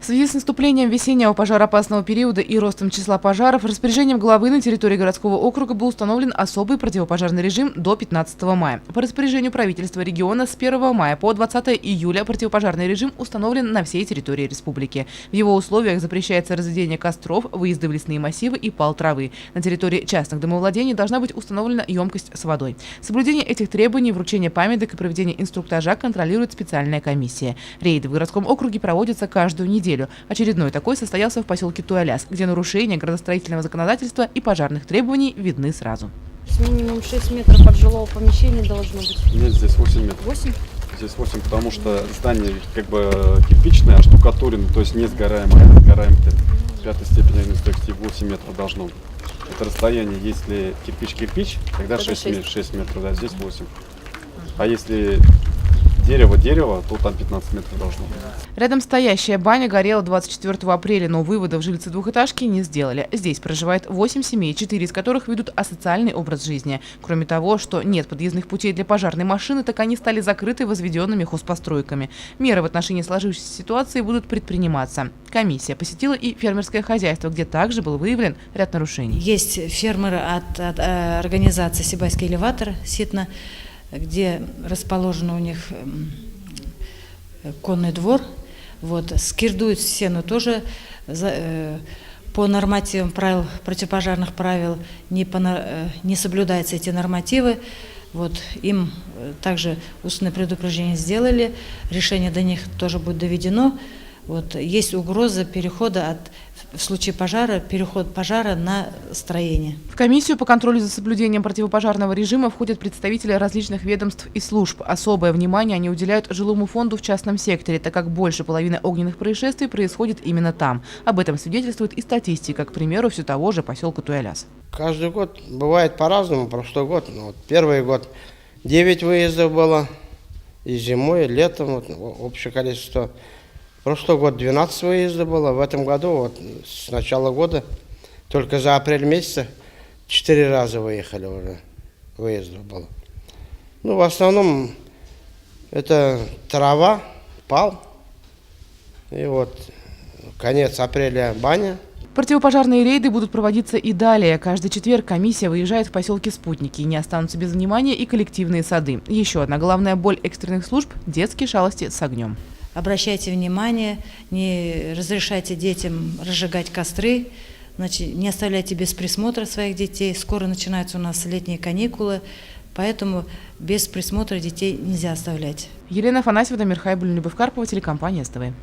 В связи с наступлением весеннего пожароопасного периода и ростом числа пожаров, распоряжением главы на территории городского округа был установлен особый противопожарный режим до 15 мая. По распоряжению правительства региона с 1 мая по 20 июля противопожарный режим установлен на всей территории республики. В его условиях запрещается разведение костров, выезды в лесные массивы и пал травы. На территории частных домовладений должна быть установлена емкость с водой. Соблюдение этих требований, вручение памяток и проведение инструктажа контролирует специальная комиссия. Рейды в городском округе проводятся каждую неделю. Очередной такой состоялся в поселке Туаляс, где нарушения градостроительного законодательства и пожарных требований видны сразу. Минимум 6 метров от жилого помещения должно быть. Нет, здесь 8 метров. 8? Здесь 8, потому что здание как бы кирпичное, а штукатурено, то есть не сгораемое, а сгораемое в пятой степени огнестойкости 8 метров должно быть. Это расстояние, если кирпич-кирпич, тогда 6 метров, да, здесь 8. А если дерево, то там 15 метров должно быть. Рядом стоящая баня горела 24 апреля, но выводов жильцы двухэтажки не сделали. Здесь проживает 8 семей, 4 из которых ведут асоциальный образ жизни. Кроме того, что нет подъездных путей для пожарной машины, так они стали закрыты возведенными хозпостройками. Меры в отношении сложившейся ситуации будут предприниматься. Комиссия посетила и фермерское хозяйство, где также был выявлен ряд нарушений. Есть фермеры от организации «Сибайский элеватор» Ситна, где расположен у них конный двор. Вот, скирдуют стену тоже по нормативам правил, противопожарных правил не соблюдаются эти нормативы. Вот, им также устное предупреждение сделали, решение до них тоже будет доведено. Вот, есть угроза перехода в случае пожара, переход пожара на строение. В комиссию по контролю за соблюдением противопожарного режима входят представители различных ведомств и служб. Особое внимание они уделяют жилому фонду в частном секторе, так как больше половины огненных происшествий происходит именно там. Об этом свидетельствует и статистика, к примеру, все того же поселка Туаляс. Каждый год бывает по-разному. Прошлый год, первый год 9 выездов было, и зимой, и летом общее количество. Прошлый год 12 выездов было, в этом году, с начала года, только за апрель месяца 4 раза выехали уже, выездов было. В основном это трава, пал, и конец апреля баня. Противопожарные рейды будут проводиться и далее. Каждый четверг комиссия выезжает в поселке Спутники. Не останутся без внимания и коллективные сады. Еще одна главная боль экстренных служб – детские шалости с огнем. Обращайте внимание, не разрешайте детям разжигать костры, значит, не оставляйте без присмотра своих детей. Скоро начинаются у нас летние каникулы, поэтому без присмотра детей нельзя оставлять. Елена Афанасьева, Дамир Хайбуллин, Любовь Карпова, телекомпания СТВ.